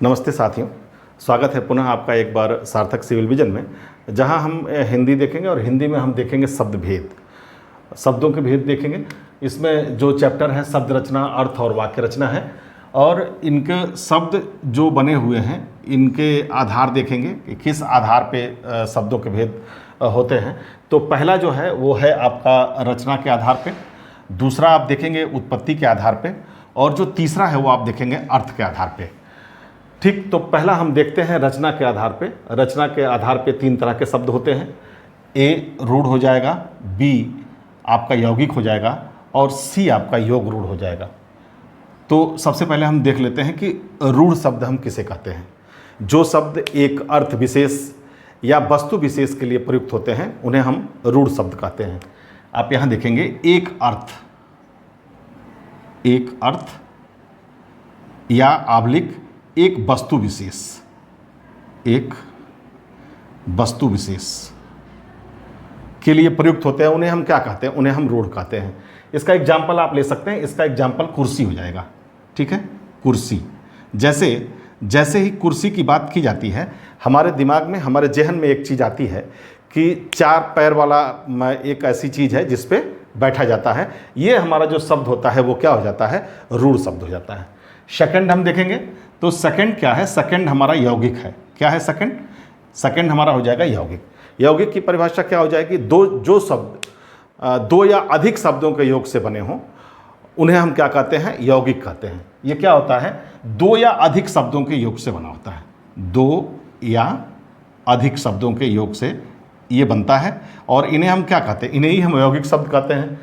नमस्ते साथियों, स्वागत है पुनः आपका एक बार सार्थक सिविल विजन में, जहां हम हिंदी देखेंगे और हिंदी में हम देखेंगे शब्द भेद, शब्दों के भेद देखेंगे। इसमें जो चैप्टर है शब्द रचना, अर्थ और वाक्य रचना है, और इनके शब्द जो बने हुए हैं इनके आधार देखेंगे कि किस आधार पे शब्दों के भेद होते हैं। तो पहला जो है वो है आपका रचना के आधार पे, दूसरा आप देखेंगे उत्पत्ति के आधार पे, और जो तीसरा है वो आप देखेंगे अर्थ के आधार पे। ठीक, तो पहला हम देखते हैं रचना के आधार पे। रचना के आधार पे तीन तरह के शब्द होते हैं। ए रूढ़ हो जाएगा, बी आपका यौगिक हो जाएगा, और सी आपका योग रूढ़ हो जाएगा। तो सबसे पहले हम देख लेते हैं कि रूढ़ शब्द हम किसे कहते हैं। जो शब्द एक अर्थ विशेष या वस्तु विशेष के लिए प्रयुक्त होते हैं उन्हें हम रूढ़ शब्द कहते हैं। आप यहाँ देखेंगे एक अर्थ या आबलिक एक वस्तु विशेष के लिए प्रयुक्त होते हैं, उन्हें हम क्या कहते हैं? उन्हें हम रूढ़ कहते हैं। इसका एग्जाम्पल आप ले सकते हैं। इसका एग्जाम्पल कुर्सी हो जाएगा। ठीक है, कुर्सी। जैसे ही कुर्सी की बात की जाती है, हमारे दिमाग में, हमारे जहन में एक चीज़ आती है कि चार पैर वाला एक ऐसी चीज़ है जिस पे बैठा जाता है। ये हमारा जो शब्द होता है वो क्या हो जाता है? रूढ़ शब्द हो जाता है। सेकंड हम देखेंगे तो सेकंड क्या है? सेकंड हमारा यौगिक है। क्या है सेकंड? सेकंड हमारा हो जाएगा यौगिक। यौगिक की परिभाषा क्या हो जाएगी? जो शब्द दो या अधिक शब्दों के योग से बने हों उन्हें हम क्या कहते हैं? यौगिक कहते हैं। ये क्या होता है? दो या अधिक शब्दों के योग से बना होता है। दो या अधिक शब्दों के योग से ये बनता है, और इन्हें हम क्या कहते हैं? इन्हें ही हम यौगिक शब्द कहते हैं।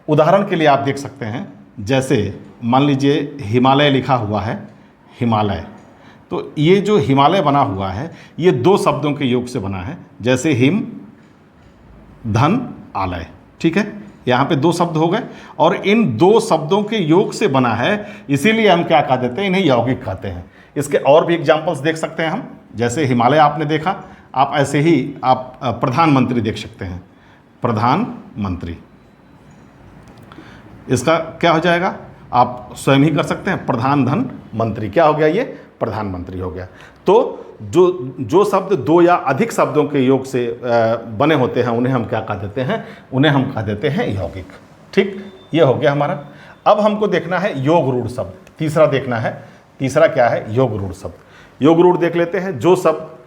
उदाहरण के लिए आप देख सकते हैं, जैसे मान लीजिए हिमालय लिखा हुआ है, हिमालय। तो ये जो हिमालय बना हुआ है ये दो शब्दों के योग से बना है, जैसे हिम धन आलय। ठीक है, यहाँ पे दो शब्द हो गए, और इन दो शब्दों के योग से बना है, इसीलिए हम क्या कह देते हैं? इन्हें यौगिक कहते हैं। इसके और भी एग्जाम्पल्स देख सकते हैं हम। जैसे हिमालय आपने देखा, आप ऐसे ही आप प्रधानमंत्री देख सकते हैं। प्रधानमंत्री, इसका क्या हो जाएगा? आप स्वयं ही कर सकते हैं। प्रधान धन मंत्री, क्या हो गया? ये प्रधानमंत्री हो गया। तो जो शब्द दो या अधिक शब्दों के योग से बने होते हैं उन्हें हम क्या कह देते हैं? उन्हें हम कह देते हैं यौगिक। ठीक, ये हो गया हमारा। अब हमको देखना है योग रूढ़ शब्द। तीसरा देखना है। तीसरा क्या है? योग रूढ़ शब्द। योग रूढ़ देख लेते हैं। जो शब्द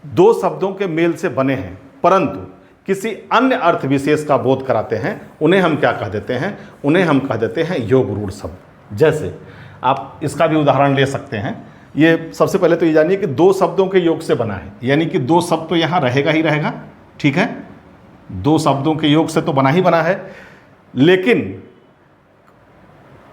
दो शब्दों के मेल से बने हैं परंतु किसी अन्य अर्थ विशेष का बोध कराते हैं उन्हें हम क्या कह देते हैं? उन्हें हम कह देते हैं योग रूढ़ शब्द। जैसे आप इसका भी उदाहरण ले सकते हैं। ये सबसे पहले तो ये जानिए कि दो शब्दों के योग से बना है, यानी कि दो शब्द तो यहाँ रहेगा ही रहेगा। ठीक है, दो शब्दों के योग से तो बना ही बना है, लेकिन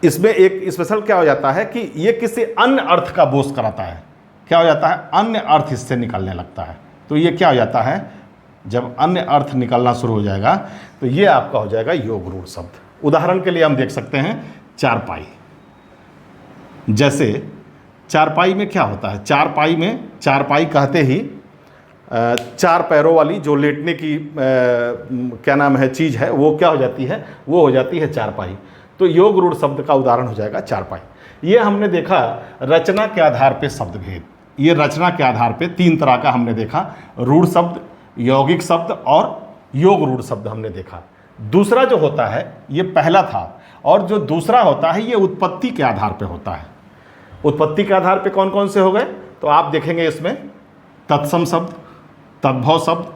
इसमें एक स्पेशल क्या हो जाता है कि ये किसी अन्य अर्थ का बोध कराता है। क्या हो जाता है? अन्य अर्थ इससे निकलने लगता है। तो ये क्या हो जाता है? जब अन्य अर्थ निकलना शुरू हो जाएगा तो ये आपका हो जाएगा योग रूढ़ शब्द। उदाहरण के लिए हम देख सकते हैं चारपाई। जैसे चारपाई में क्या होता है? चारपाई में, चारपाई कहते ही चार पैरों वाली जो लेटने की क्या नाम है चीज़ है, वो क्या हो जाती है? वो हो जाती है चारपाई। तो योग रूढ़ शब्द का उदाहरण हो जाएगा चारपाई। ये हमने देखा रचना के आधार पे शब्द भेद। ये रचना के आधार पे तीन तरह का हमने देखा, रूढ़ शब्द, यौगिक शब्द और योग रूढ़ शब्द हमने देखा। दूसरा जो होता है ये पहला था, और जो दूसरा होता है ये उत्पत्ति के आधार पे होता है। उत्पत्ति के आधार पे कौन कौन से हो गए? तो आप देखेंगे इसमें तत्सम शब्द, तद्भव शब्द,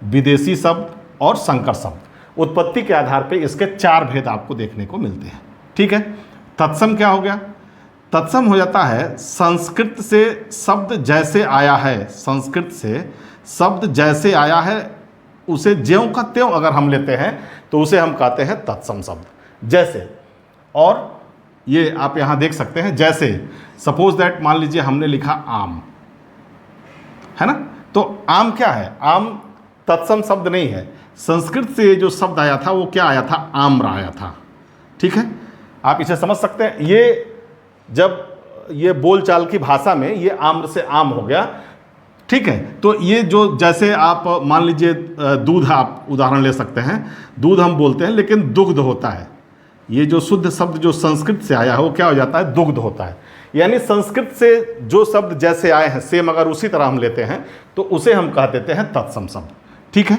विदेशी शब्द और संकर शब्द। उत्पत्ति के आधार पे इसके चार भेद आपको देखने को मिलते हैं। ठीक है, तत्सम क्या हो गया? तत्सम हो जाता है संस्कृत से शब्द जैसे आया है, संस्कृत से शब्द जैसे आया है उसे ज्यों का त्यों अगर हम लेते हैं तो उसे हम कहते हैं तत्सम शब्द। जैसे, और ये आप यहाँ देख सकते हैं, जैसे सपोज दैट मान लीजिए हमने लिखा आम, है ना? तो आम क्या है? आम तत्सम शब्द नहीं है। संस्कृत से जो शब्द आया था वो क्या आया था? आम्र आया था। ठीक है, आप इसे समझ सकते हैं। ये जब ये बोलचाल की भाषा में ये आम्र से आम हो गया। ठीक है, तो ये जो जैसे आप मान लीजिए दूध, आप उदाहरण ले सकते हैं। दूध हम बोलते हैं लेकिन दुग्ध होता है। ये जो शुद्ध शब्द जो संस्कृत से आया है वो क्या हो जाता है? दुग्ध होता है। यानी संस्कृत से जो शब्द जैसे आए हैं सेम अगर उसी तरह हम लेते हैं तो उसे हम कह देते हैं तत्सम शब्द। ठीक है,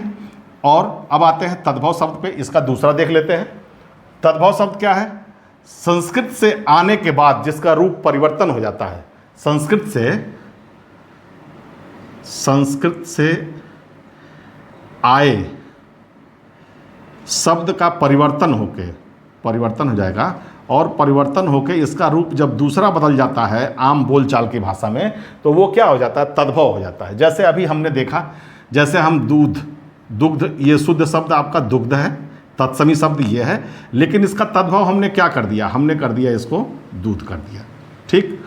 और अब आते हैं तद्भव शब्द पे। इसका दूसरा देख लेते हैं। तद्भव शब्द क्या है? संस्कृत से आने के बाद जिसका रूप परिवर्तन हो जाता है। संस्कृत से आए शब्द का परिवर्तन हो जाएगा, और परिवर्तन होके इसका रूप जब दूसरा बदल जाता है आम बोलचाल की भाषा में, तो वो क्या हो जाता है? तद्भव हो जाता है। जैसे अभी हमने देखा, जैसे हम दुग्ध, ये शुद्ध शब्द आपका दुग्ध है, तत्समी शब्द ये है, लेकिन इसका तद्भव हमने क्या कर दिया? हमने कर दिया इसको दूध कर दिया। ठीक,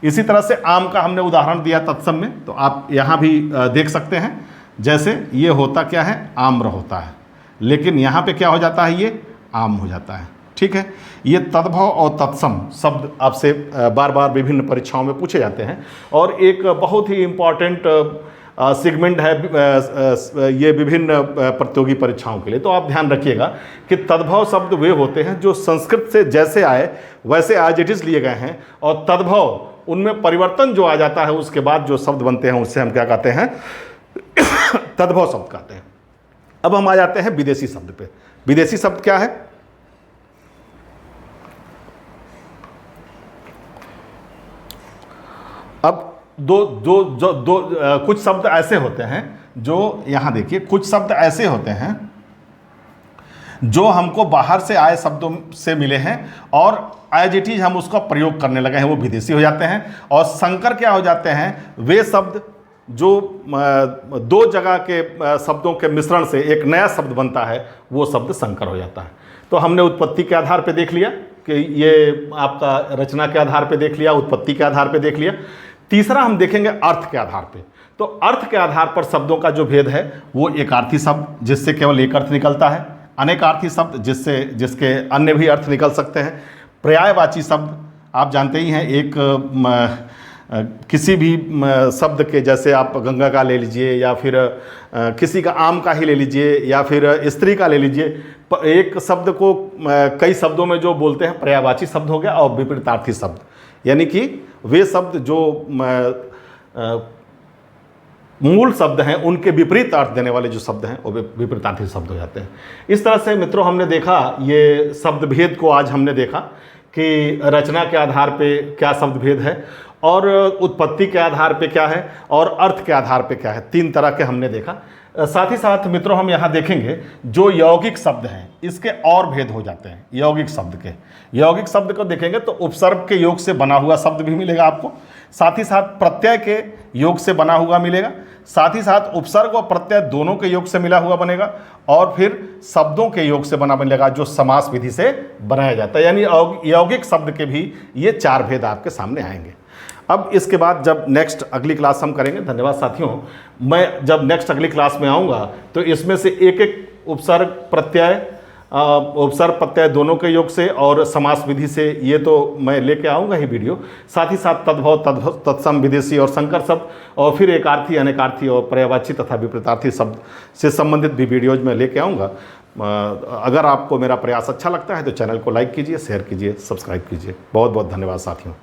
इसी तरह से आम का हमने उदाहरण दिया तत्सम में, तो आप यहाँ भी देख सकते हैं। जैसे ये होता क्या है? आम्र होता है, लेकिन यहाँ पे क्या हो जाता है? ये आम हो जाता है। ठीक है, ये तद्भव और तत्सम शब्द आपसे बार बार विभिन्न परीक्षाओं में पूछे जाते हैं, और एक बहुत ही इम्पॉर्टेंट सेगमेंट है ये विभिन्न प्रतियोगी परीक्षाओं के लिए। तो आप ध्यान रखिएगा कि तद्भव शब्द वे होते हैं जो संस्कृत से जैसे आए वैसे एज इट इज लिए गए हैं, और तद्भव उनमें परिवर्तन जो आ जाता है उसके बाद जो शब्द बनते हैं उससे हम क्या कहते हैं? तद्भव शब्द कहते हैं। अब हम आ जाते हैं विदेशी शब्द पे। विदेशी शब्द क्या है? अब कुछ शब्द ऐसे होते हैं जो, यहां देखिए, कुछ शब्द ऐसे होते हैं जो हमको बाहर से आए शब्दों से मिले हैं और एज इट इज हम उसका प्रयोग करने लगे हैं, वो विदेशी हो जाते हैं। और संकर क्या हो जाते हैं? वे शब्द जो दो जगह के शब्दों के मिश्रण से एक नया शब्द बनता है, वो शब्द संकर हो जाता है। तो हमने उत्पत्ति के आधार पे देख लिया कि ये आपका रचना के आधार पे देख लिया, उत्पत्ति के आधार पे देख लिया। तीसरा हम देखेंगे अर्थ के आधार पे। तो अर्थ के आधार पर शब्दों का जो भेद है वो एकार्थी शब्द जिससे केवल एक अर्थ निकलता है, अनेकार्थी शब्द जिसके अन्य भी अर्थ निकल सकते हैं, पर्यायवाची शब्द आप जानते ही हैं, एक किसी भी शब्द के, जैसे आप गंगा का ले लीजिए या फिर किसी का आम का ही ले लीजिए या फिर स्त्री का ले लीजिए, एक शब्द को कई शब्दों में जो बोलते हैं पर्यायवाची शब्द हो गया। और विपरीतार्थी शब्द यानी कि वे शब्द जो मूल शब्द हैं उनके विपरीत अर्थ देने वाले जो शब्द हैं वो विपरीतार्थी शब्द हो जाते हैं। इस तरह से मित्रों हमने देखा, ये शब्द भेद को आज हमने देखा कि रचना के आधार पे क्या शब्द भेद है, और उत्पत्ति के आधार पे क्या है, और अर्थ के आधार पे क्या है। तीन तरह के हमने देखा। साथ ही साथ मित्रों हम यहाँ देखेंगे जो यौगिक शब्द हैं इसके और भेद हो जाते हैं। यौगिक शब्द को देखेंगे तो उपसर्ग के योग से बना हुआ शब्द भी मिलेगा आपको, साथ ही साथ प्रत्यय के योग से बना हुआ मिलेगा, साथ ही साथ उपसर्ग और प्रत्यय दोनों के योग से मिला हुआ बनेगा, और फिर शब्दों के योग से बना बनेगा जो समास विधि से बनाया जाता है। यानी यौगिक शब्द के भी ये चार भेद आपके सामने आएंगे। अब इसके बाद जब नेक्स्ट अगली क्लास हम करेंगे, धन्यवाद साथियों, मैं जब नेक्स्ट अगली क्लास में आऊँगा तो इसमें से एक एक उपसर्ग प्रत्यय दोनों के योग से और समास विधि से, ये तो मैं लेके आऊँगा ही वीडियो। साथ ही साथ तद्भव, तत्सम, विदेशी और संकर शब्द, और फिर एकार्थी, अनेकार्थी और पर्यायवाची तथा विपरीतार्थी शब्द से संबंधित भी वीडियोज में लेके आऊँगा। अगर आपको मेरा प्रयास अच्छा लगता है तो चैनल को लाइक कीजिए, शेयर कीजिए, सब्सक्राइब कीजिए। बहुत बहुत धन्यवाद साथियों।